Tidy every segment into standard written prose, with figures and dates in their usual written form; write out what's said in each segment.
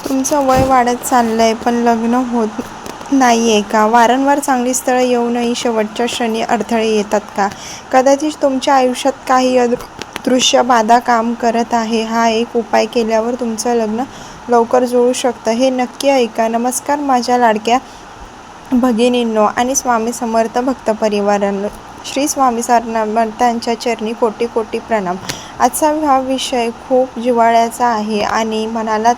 तुमचं वय वाढत चाललंय पण लग्न होत नाहीये का? वारंवार चांगली स्थळं येऊनही शेवटच्या क्षणी अडथळे येतात का? कदाचित तुमच्या आयुष्यात काही अदृश्य बाधा काम करत आहे. हा एक उपाय केल्यावर तुमचं लग्न लवकर जुळू शकतं. हे नक्की ऐका. नमस्कार माझ्या लाडक्या भगिनींनो आणि स्वामी समर्थ भक्त परिवारांनो. श्री स्वामी समर्थांच्या चरणी कोटी कोटी प्रणाम. आजचा हा विषय खूप जिव्हाळ्याचा आहे आणि मनाला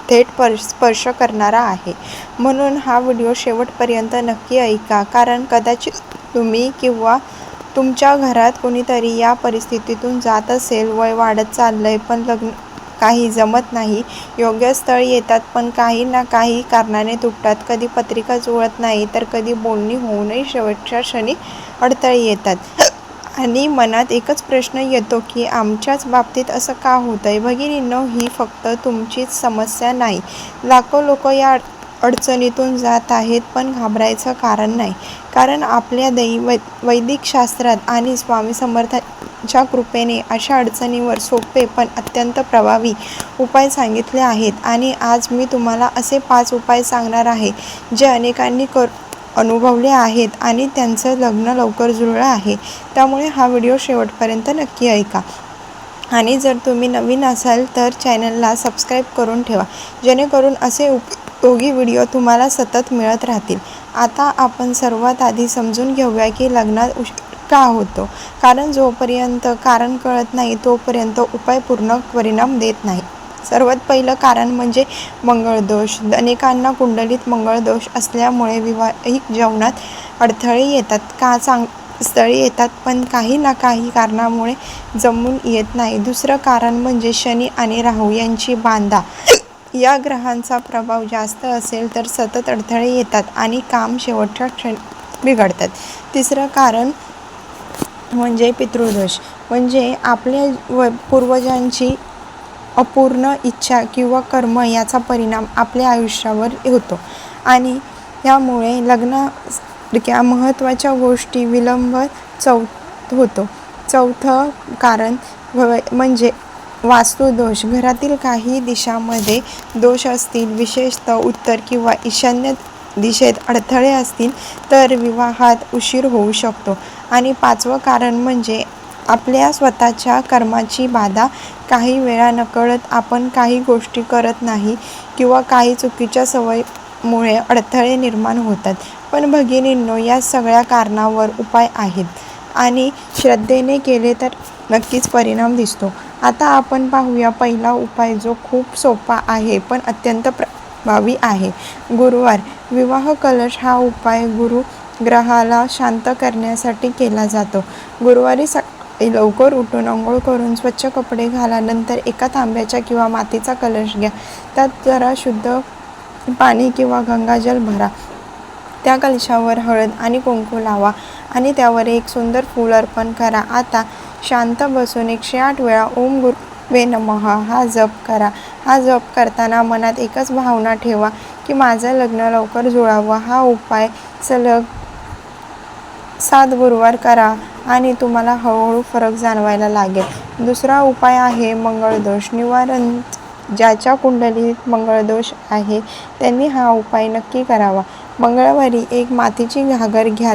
थेट स्पर्श करणारा आहे. म्हणून हा व्हिडिओ शेवटपर्यंत नक्की ऐका. कारण कदाचित तुम्ही किंवा तुमच्या घरात कोणीतरी या परिस्थितीतून जात असेल. वय वाढत चाललंय पण लग्न काही जमत नाही. योग्य स्थळ येतात पण काही ना काही कारणाने तुटतात. कधी पत्रिका जुळत नाही तर कधी बोलणी होऊनही शेवटच्या क्षणी अडथळे येतात. आणि मनात एकच प्रश्न येतो की आमच्याच बाबतीत असं का होतंय? भगिनींनो, ही फक्त तुमचीच समस्या नाही. लाखो लोक या अडचणीतून जात आहेत. पण घाबरायचं कारण नाही. कारण आपल्या वैदिक शास्त्रात आणि स्वामी समर्थांच्या कृपेने अशा अडचणींवर सोपे पण अत्यंत प्रभावी उपाय सांगितले आहेत. आणि आज मी तुम्हाला असे 5 उपाय सांगणार आहे जे अनेकांनी अनुभवले आहेत आणि त्यांचं लग्न लवकर जुळलं आहे. त्यामुळे हा व्हिडिओ शेवटपर्यंत नक्की ऐका. आणि जर तुम्ही नवीन असाल तर चॅनलला सबस्क्राईब करून ठेवा, जेणेकरून असे उपयोगी व्हिडिओ तुम्हाला सतत मिळत राहतील. आता आपण सर्वात आधी समजून घेऊया की लग्नात उशीर का होतो. कारण जोपर्यंत कारण कळत नाही तोपर्यंत उपाय पूर्ण परिणाम देत नाही. सर्वात पहिलं कारण म्हणजे मंगळदोष. अनेकांना कुंडलीत मंगळदोष असल्यामुळे वैवाहिक जीवनात अडथळे येतात. स्थळी येतात पण काही ना काही कारणामुळे जमून येत नाही. दुसरं कारण म्हणजे शनी आणि राहू यांची बाधा. या ग्रहांचा प्रभाव जास्त असेल तर सतत अडथळे येतात आणि काम शेवटच्या क्षणी बिघडतात. तिसरं कारण म्हणजे पितृदोष. म्हणजे आपल्या पूर्वजांची अपूर्ण इच्छा किंवा कर्म याचा परिणाम आपल्या आयुष्यावर होतो आणि यामुळे लग्नासारख्या महत्त्वाच्या गोष्टी विलंब होतो. चौथं कारण म्हणजे वास्तुदोष. घरातील काही दिशांमध्ये दोष असतील, विशेषतः उत्तर किंवा ईशान्य दिशेत अडथळे असतील तर विवाहात उशीर होऊ शकतो. आणि 5वं कारण म्हणजे आपल्या स्वतःच्या कर्माची बाधा. काही वेळा नकळत आपण काही गोष्टी करत नाही किंवा काही चुकीच्या सवयीमुळे अडथळे निर्माण होतात. पण भगिनींनो, या सगळ्या कारणांवर उपाय आहेत आणि श्रद्धेने केले तर नक्कीच परिणाम दिसतो. आता आपण पाहूया पहिला उपाय जो खूप सोपा आहे पण अत्यंत प्रभावी आहे. गुरुवार. विवाह कलश. हा उपाय गुरु ग्रहाला शांत करण्यासाठी केला जातो. गुरुवारी लवकर उठून अंघोळ करून स्वच्छ कपडे घाला. नंतर एका तांब्याचा किंवा मातीचा कलश घ्या. त्यात जरा शुद्ध पाणी किंवा गंगाजल भरा. त्या कलशावर हळद आणि कुंकू लावा आणि त्यावर एक सुंदर फूल अर्पण करा. आता शांत बसून 108 वेळा ओम गुरुवे नमः हा जप करा. हा जप करताना मनात एकच भावना ठेवा की माझं लग्न लवकर जुळावं. हा उपाय सलग 7 गुरुवार करा आणि तुम्हाला हळूहळू फरक जाणवायला लागेल. दुसरा उपाय आहे मंगळदोष निवारण. ज्याच्या कुंडलीत मंगळदोष आहे त्यांनी हा उपाय नक्की करावा. मंगळवारी एक मातीची घागर घ्या.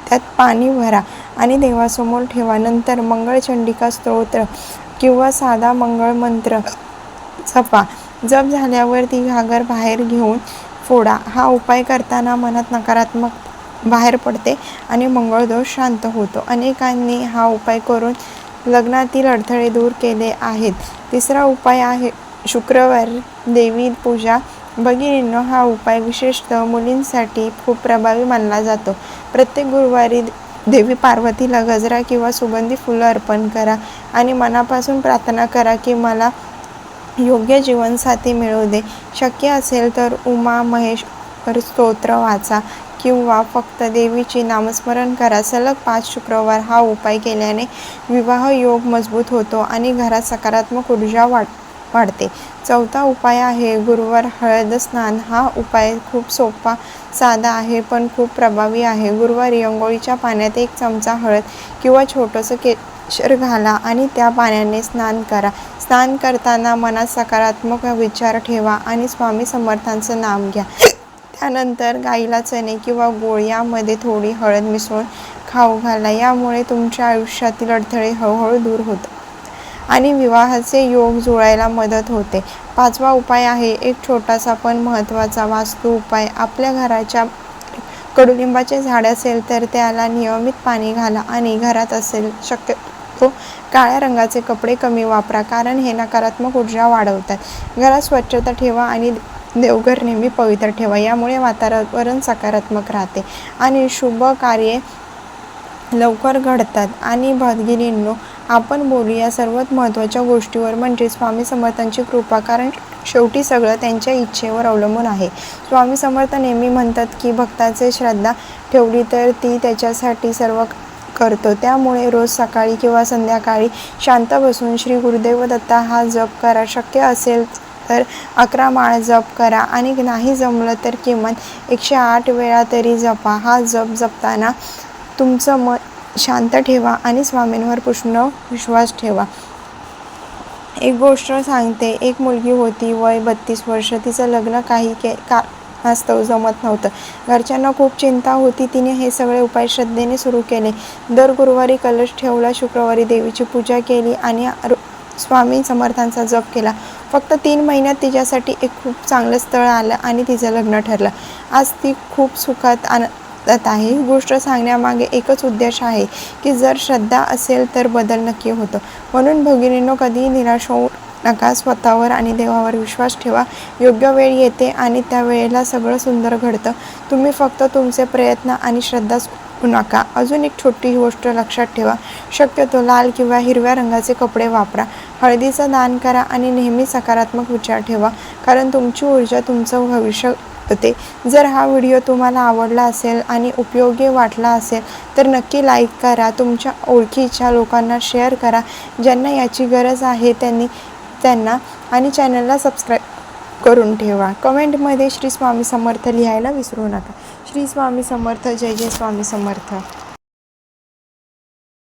त्यात पाणी भरा आणि देवासमोर ठेवा. नंतर मंगळचंडिका स्तोत्र किंवा साधा मंगळ मंत्र जपा. जप झाल्यावर ती घागर बाहेर घेऊन फोडा. हा उपाय करताना मनात नकारात्मक बाहेर पडते आणि मंगळदोष शांत होतो. अनेकांनी हा उपाय करून लग्नातील अडथळे दूर केले आहेत. तिसरा उपाय आहे शुक्रवार देवी पूजा. भगिनींनो, हा उपाय विशेषतः मुलींसाठी खूप प्रभावी मानला जातो. प्रत्येक गुरुवारी देवी पार्वतीला गजरा किंवा सुगंधी फुलं अर्पण करा आणि मनापासून प्रार्थना करा की मला योग्य जीवनसाथी मिळू दे. शक्य असेल तर उमा महेश्वर स्तोत्र वाचा किंवा फक्त देवीचे नामस्मरण करा. सलग 5 शुक्रवार हा उपाय केल्याने विवाह योग मजबूत होतो आणि घरात सकारात्मक ऊर्जा वाढते. चौथा उपाय आहे गुरुवार हळद स्नान. हा उपाय खूप सोपा, साधा आहे पण खूप प्रभावी आहे. गुरुवारी अंघोळीच्या पाण्यात 1 चमचा हळद किंवा छोटंसं अक्षर घाला आणि त्या पाण्याने स्नान करा. स्नान करताना मनात सकारात्मक विचार ठेवा आणि स्वामी समर्थांचं नाम घ्या. त्यानंतर गाईला चणे किंवा गूळ यामध्ये थोडी हळद मिसळून खाऊ घाला. यामुळे तुमच्या आयुष्यातील अडथळे हळूहळू दूर होतात आणि विवाहाचे योग जुळायला मदत होते. 5वा उपाय आहे एक छोटासा पण महत्त्वाचा वास्तू उपाय. आपल्या घराच्या कडुलिंबाचे झाड असेल तर त्याला नियमित पाणी घाला आणि घरात असेल शक्यतो काळ्या रंगाचे कपडे कमी वापरा, कारण हे नकारात्मक ऊर्जा वाढवतात. घरात स्वच्छता ठेवा आणि देवघर नेहमी पवित्र ठेवा. यामुळे वातावरण सकारात्मक राहते आणि शुभ कार्ये लवकर घडतात. आणि भगिनींनो, आपण बोलूया सर्वात महत्त्वाच्या गोष्टीवर, म्हणजे स्वामी समर्थांची कृपा, कारण शेवटी सगळं त्यांच्या इच्छेवर अवलंबून आहे. स्वामी समर्थ नेहमी म्हणतात की भक्ताचे श्रद्धा ठेवली तर ती त्याच्यासाठी सर्व करतो. त्यामुळे रोज सकाळी किंवा संध्याकाळी शांत बसून श्री गुरुदेव दत्ता हा जप करा. शक्य असेल तर 11 माळ जप करा आणि नाही जमलं तर किमान 108 वेळा तरी जपा. हा जप जपताना तुमचं मन शांत ठेवा आणि स्वामींवर पूर्ण विश्वास ठेवा. एक गोष्ट सांगते. एक मुलगी होती, वय 32 वर्ष. तिचं लग्न काही कारणास्तव जमत नव्हतं. घरच्यांना खूप चिंता होती. तिने हे सगळे उपाय श्रद्धेने सुरू केले. दर गुरुवारी कलश ठेवला, शुक्रवारी देवीची पूजा केली आणि स्वामी समर्थांचा जप केला. फक्त 3 महिन्यात तिच्यासाठी एक खूप चांगलं स्थळ आलं आणि तिचं लग्न ठरलं. आज ती खूप सुखात आनंदात आहे. ही गोष्ट सांगण्यामागे एकच उद्देश आहे की जर श्रद्धा असेल तर बदल नक्की होतो. म्हणून भगिनींनो, कधीही निराश होऊ नका. स्वतःवर आणि देवावर विश्वास ठेवा. योग्य वेळ येते आणि त्या वेळेला सगळं सुंदर घडतं. तुम्ही फक्त तुमचे प्रयत्न आणि श्रद्धा सोडू नका. अजून एक छोटी गोष्ट लक्षात ठेवा. शक्यतो लाल किंवा हिरव्या रंगाचे कपडे वापरा. हळदीचं दान करा आणि नेहमी सकारात्मक विचार ठेवा, कारण तुमची ऊर्जा तुमचं भविष्य होते. जर हा व्हिडिओ तुम्हाला आवडला असेल आणि उपयोगी वाटला असेल तर नक्की लाईक करा. तुमच्या ओळखीच्या लोकांना शेअर करा ज्यांना याची गरज आहे त्यांना आणि चॅनलला सबस्क्राईब करून ठेवा. कमेंटमध्ये श्री स्वामी समर्थ लिहायला विसरू नका. श्री स्वामी समर्थ. जय जय स्वामी समर्थ.